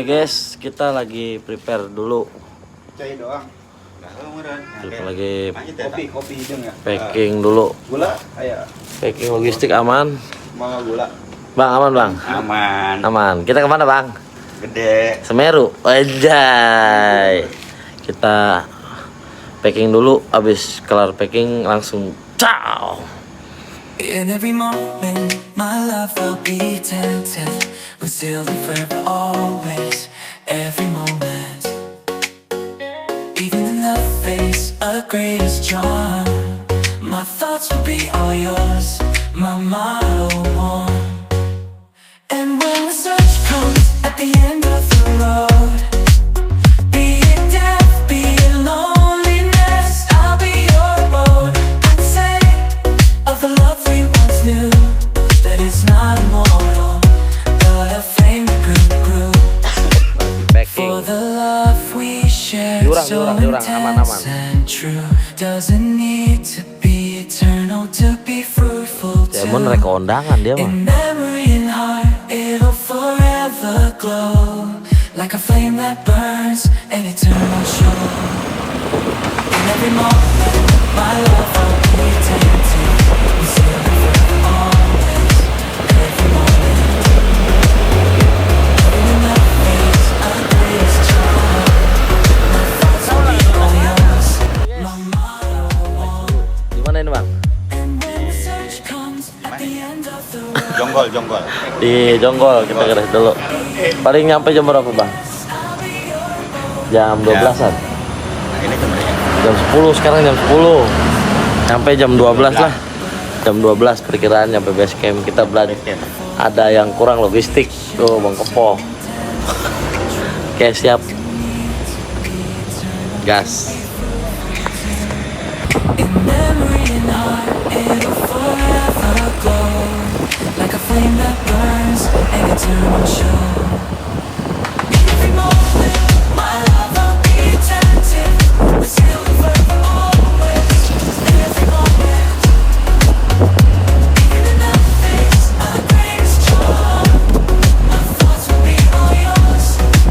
guys, kita lagi prepare dulu. Cai doang. Kita lagi Kopi hidung ya. packing dulu. Gula, ayo. Packing logistik aman. Mau gula. Bang, aman bang? Aman. Aman. Kita kemana bang? Gede. Semeru. Anjay. Kita packing dulu. Abis kelar packing langsung ciao. In every moment, my love will be tempted. We'll still be forever, always, every moment. Even in the face of greatest charm, my thoughts will be all yours, my motto one. And when the search comes at the end of the road, be it death, be it loneliness, I'll be your road. I'd say of the love we once knew, that it's not immortal, but a flame that grew. For the love we share, so intense and true, doesn't need to be eternal to be fruitful too. Demon rek kondangan dia mah. In memory and heart, it'll forever glow, like a flame that burns, an eternal show. In every moment, my love will be tempted. We still be forever, always, every moment. Even in the face of greatest charm, my thoughts will be all yours, my motto one. Di mana ini bang? And when the search comes at the end of the road, Jonggol. Di Jonggol kita garis dulu. Paling nyampe jam berapa bang? Jam 12-an. Nah, ini kemarin. Jam 10 sekarang jam 10. Sampai jam 12 lah. Jam 12 perkiraan nyampe base camp. Kita belanja. Ada yang kurang logistik. Tuh Bang Kepo. Oke, siap. Gas. in memory and heart, it'll forever glow, like a flame that burns, an eternal show. Every moment, my love will be tempted. We're still forever, always, every moment. Even in the face of the greatest charm, my thoughts will be all yours,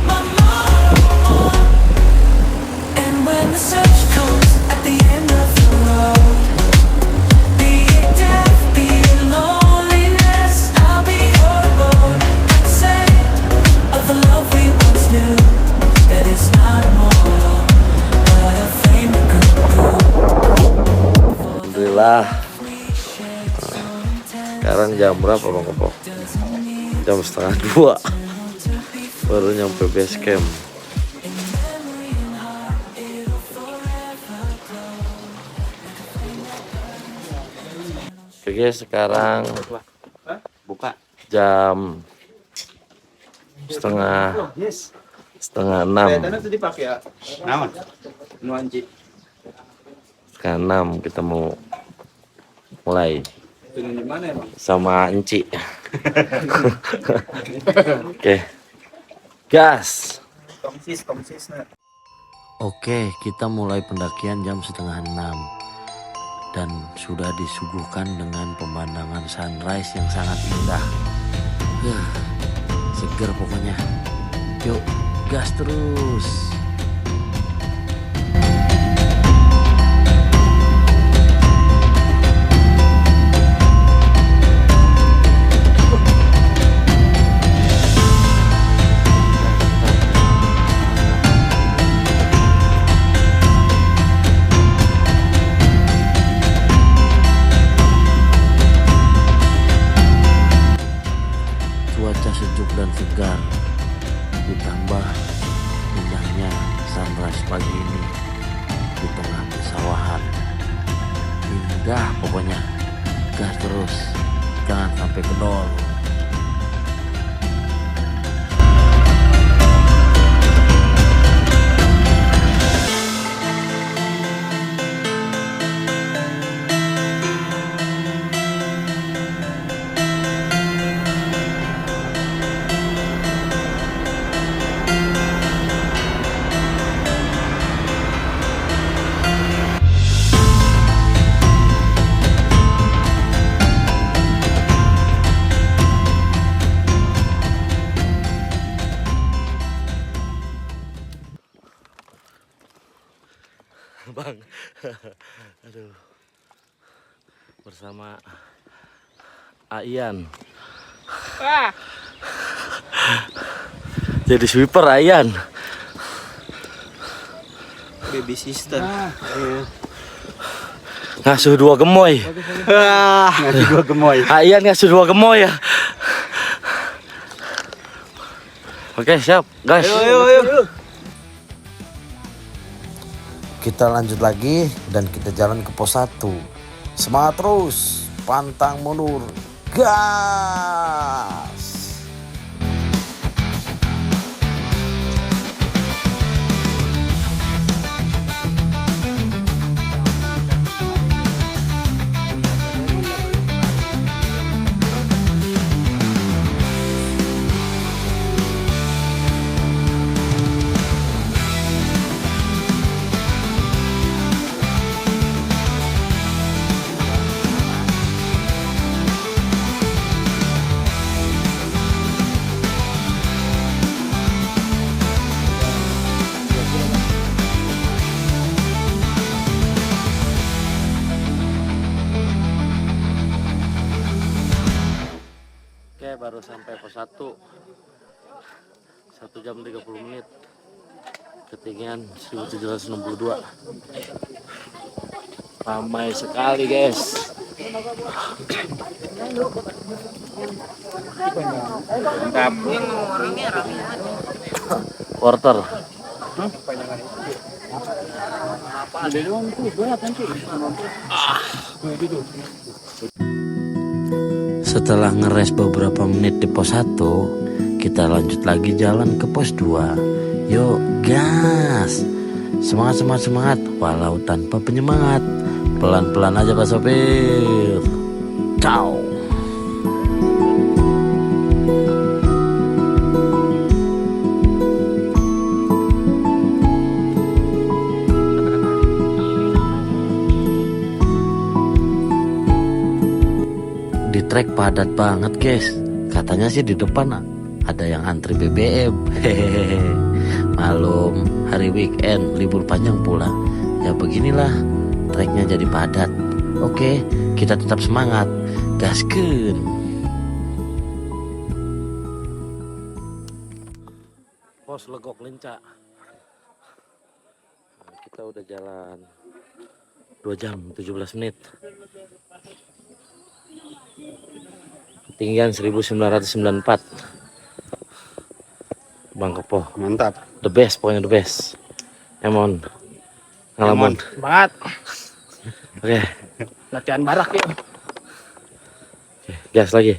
my motto one. And when the search comes at the end of the road, be it death, be it loneliness, I'll be your road. I'd say of the love we once knew, that it's not immortal, but a flame that grew. Alhamdulillah. Sekarang jam berapa Bang Kepo? Jam setengah 2. Baru nyampe base camp. Oke guys, sekarang Buka. jam setengah 6. Tadi dipakai ya. Naon? Nuanci. Setengah 6 kita mau mulai Turun di mana ya, Bang? sama Enci. Oke. Gas. Tongsis nah. Oke, kita mulai pendakian jam setengah 6 dan sudah disuguhkan dengan pemandangan sunrise yang sangat indah. Seger pokoknya. Yuk, gas terus. Cuaca sejuk dan segar, ditambah indahnya sunrise pagi ini di tengah persawahan. Indah pokoknya. Gas terus, jangan sampai kendor. Bang. Aduh. Bersama Aian. Jadi sweeper Aian. Baby sister. Ngasuh 2 gemoy. Ngasih gua gemoy. Aian ngasuh 2 gemoy ya. Oke, siap, guys. Ayo. Kita lanjut lagi dan kita jalan ke pos 1. Semangat terus, pantang mundur, gas. Oke, baru sampai pos 1. 1 jam 30 menit. Ketinggian 1762. Ramai sekali, guys. Porter. Setelah ngeres beberapa menit di pos 1, kita lanjut lagi jalan ke pos 2. Yuk, gas. Semangat. Walau tanpa penyemangat. Pelan-pelan aja Pak Sopir. Ciao. Di trek padat banget, guys. Katanya sih di depan ada yang antri BBM. Hehehe. Malum, hari weekend, libur panjang pula. Ya beginilah, treknya jadi padat. Oke, kita tetap semangat. Gaskeun. Pos Legok Lenca. Nah, kita udah jalan 2 jam 17 menit. Ketinggian 1994. Bang Kepo, Mantap. the best, pokoknya the best. Emon, ngalamun. Semangat. Oke, Latihan barak ya. gas lagi.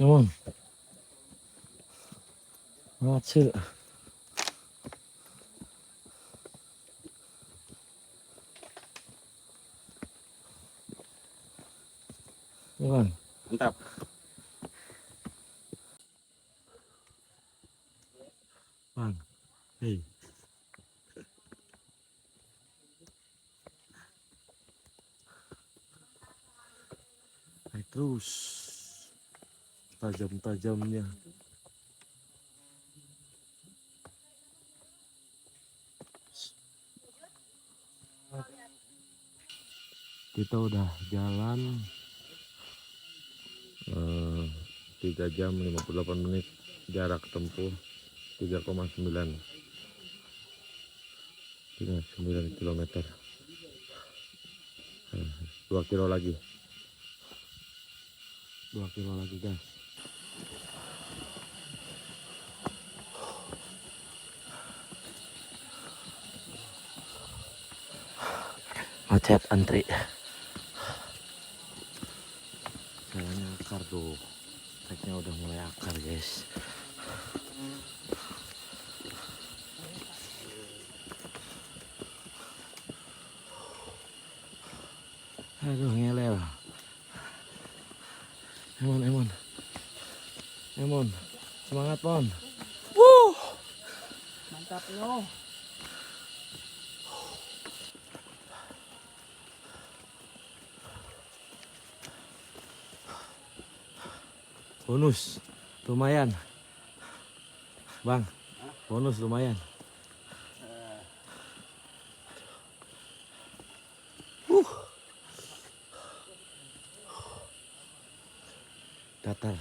Emon, ngacil. Emon. Mantap. Bang, hei. Naik terus. Tajam-tajamnya. Kita udah jalan 3 jam 58 menit, jarak tempuh 3,9 kilometer. 2 kilo lagi. 2 kilo lagi guys. Macet antri. Jalannya akar tuh. Treknya udah mulai akar guys. Aduh ngelel. Emon. Semangat Mon. Mantap yo. Bonus lumayan. Bang, bonus lumayan. Datar.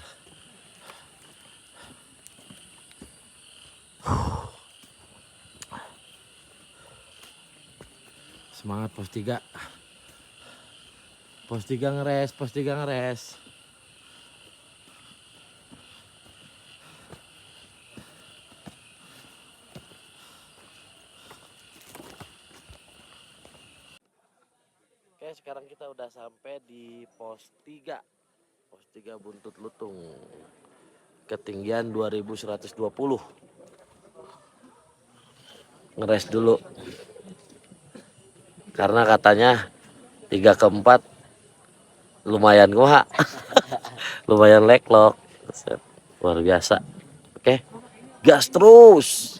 Semangat pos 3. Pos 3 ngeres. Oke, sekarang kita udah sampai di pos 3. Pos 3 Buntut Lutung. Ketinggian 2120. Ngeres dulu. Karena katanya 3 ke 4 lumayan gua. Lumayan leklok. Luar biasa. Oke. Gas terus.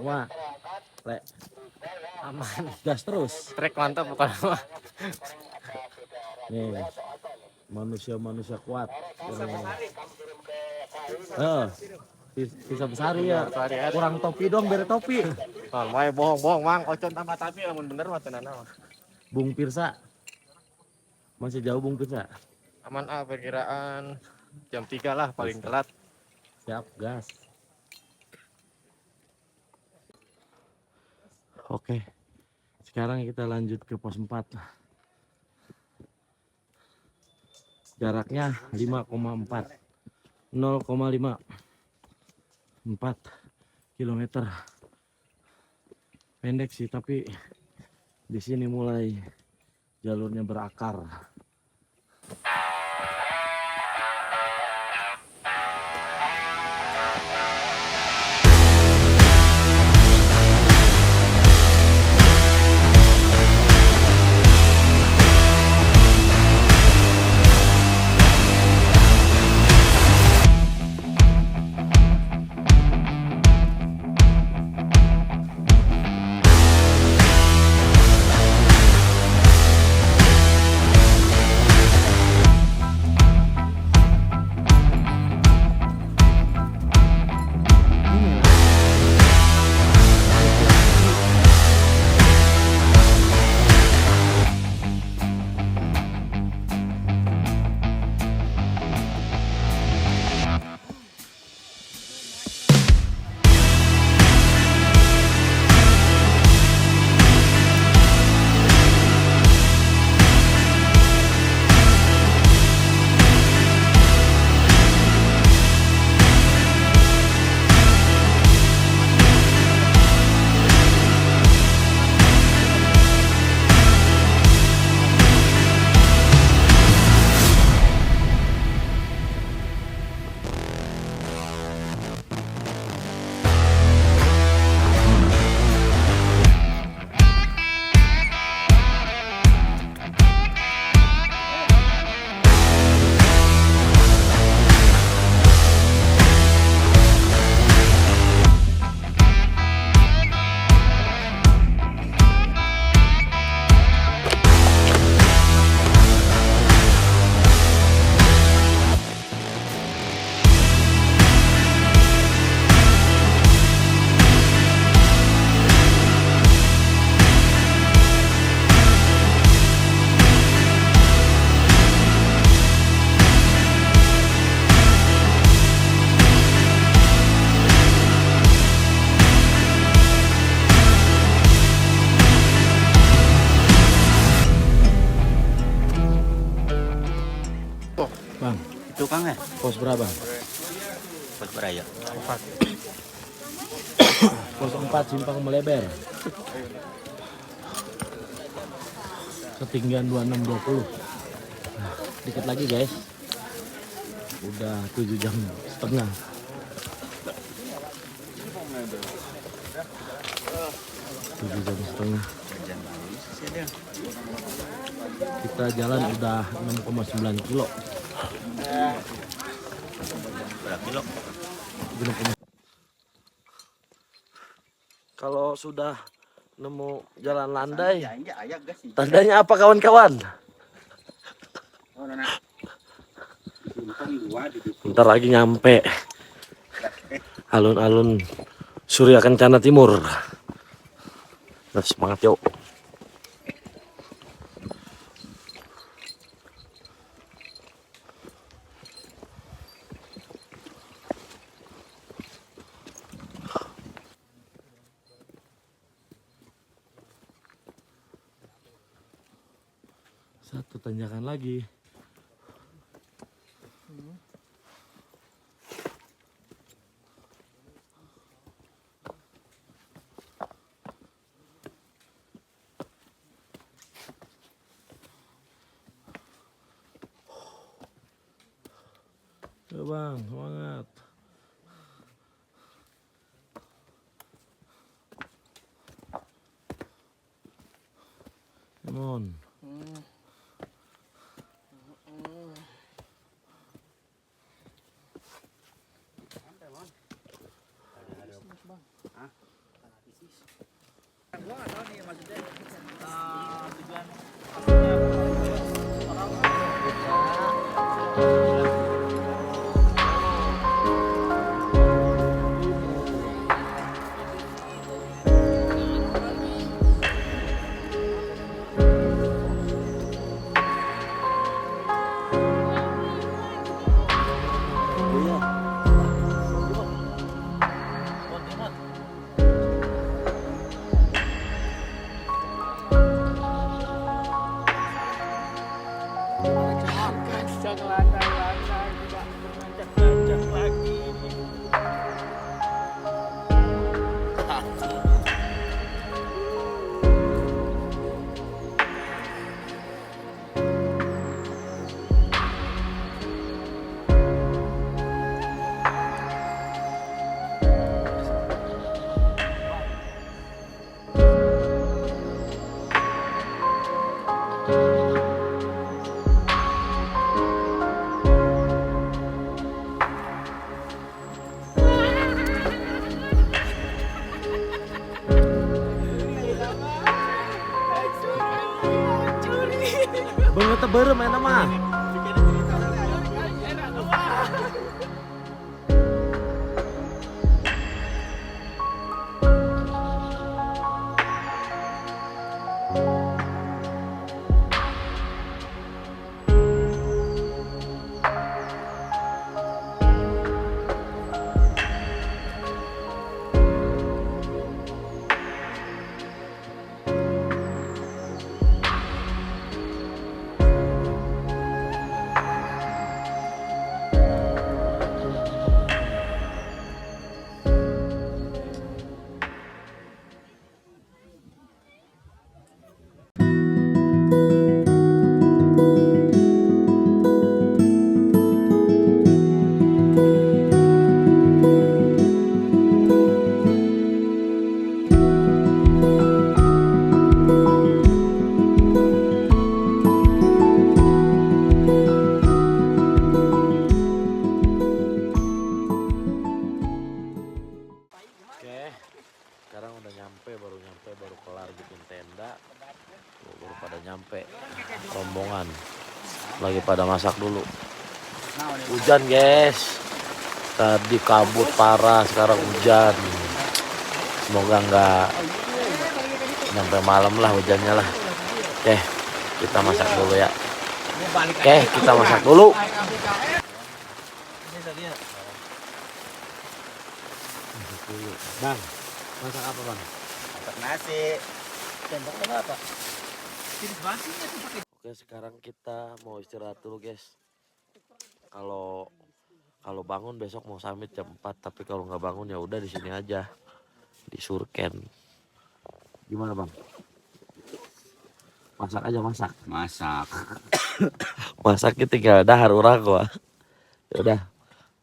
Wah, aman, gas terus. Trek mantap bukan apa. Nih, manusia kuat. Bisa besar ya. Kurang topi dong, beri topi. Wae bohong mang, ocon tambah tapi lamun bener mah tenan mah. Bung Pirsa. Masih jauh Bung Pirsa. Aman perkiraan jam 3 lah paling telat. Siap, gas. Oke. Sekarang kita lanjut ke pos 4. Jaraknya 5,4. 0,5. 4 kilometer. Pendek sih, tapi di sini mulai jalurnya berakar. Bang, Itu Kang ya? pos berapa? Pas beraya. Pos 4 simpang melebar. Ketinggian 2620. Nah, dikit lagi guys. Udah 7 jam setengah. Tujuh jam setengah. Kita jalan udah 6,9 kilo. Berapa kilo? Kalau sudah nemu jalan landai, Ya, enggak ayak gas sih. tandanya apa kawan-kawan? Oh, nah. Simpang 2 di situ. Bentar lagi nyampe alun-alun Surya Kencana Timur. Nah, semangat yuk. Satu tanjakan lagi. Ayo bang, semangat. Come on. Banget teberem enak mah. Sekarang udah nyampe, baru kelar bikin tenda. Tuh, baru pada nyampe rombongan. Lagi pada masak dulu. Hujan guys. Tadi kabut parah, sekarang hujan. Semoga nggak nyampe malam lah hujannya lah. Oke, kita masak dulu ya. Oke, kita masak dulu. Bang, masak apa bang? Masak nasi. Tembaknya apa? Oke, sekarang kita mau istirahat dulu guys. Kalau kalau bangun besok mau summit jam 4, tapi kalau nggak bangun ya udah di sini aja di Surken. Gimana bang? Masak aja masak. Masak. Masaknya tinggal dahar orang gua. Ya udah,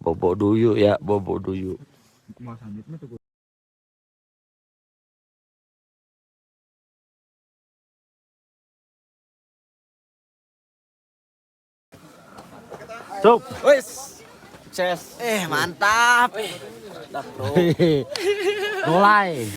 bobo duyu ya, bobo duyu. Mau sambil mah tuh. Cuk. Wes. Sukses. Mantap. Mulai.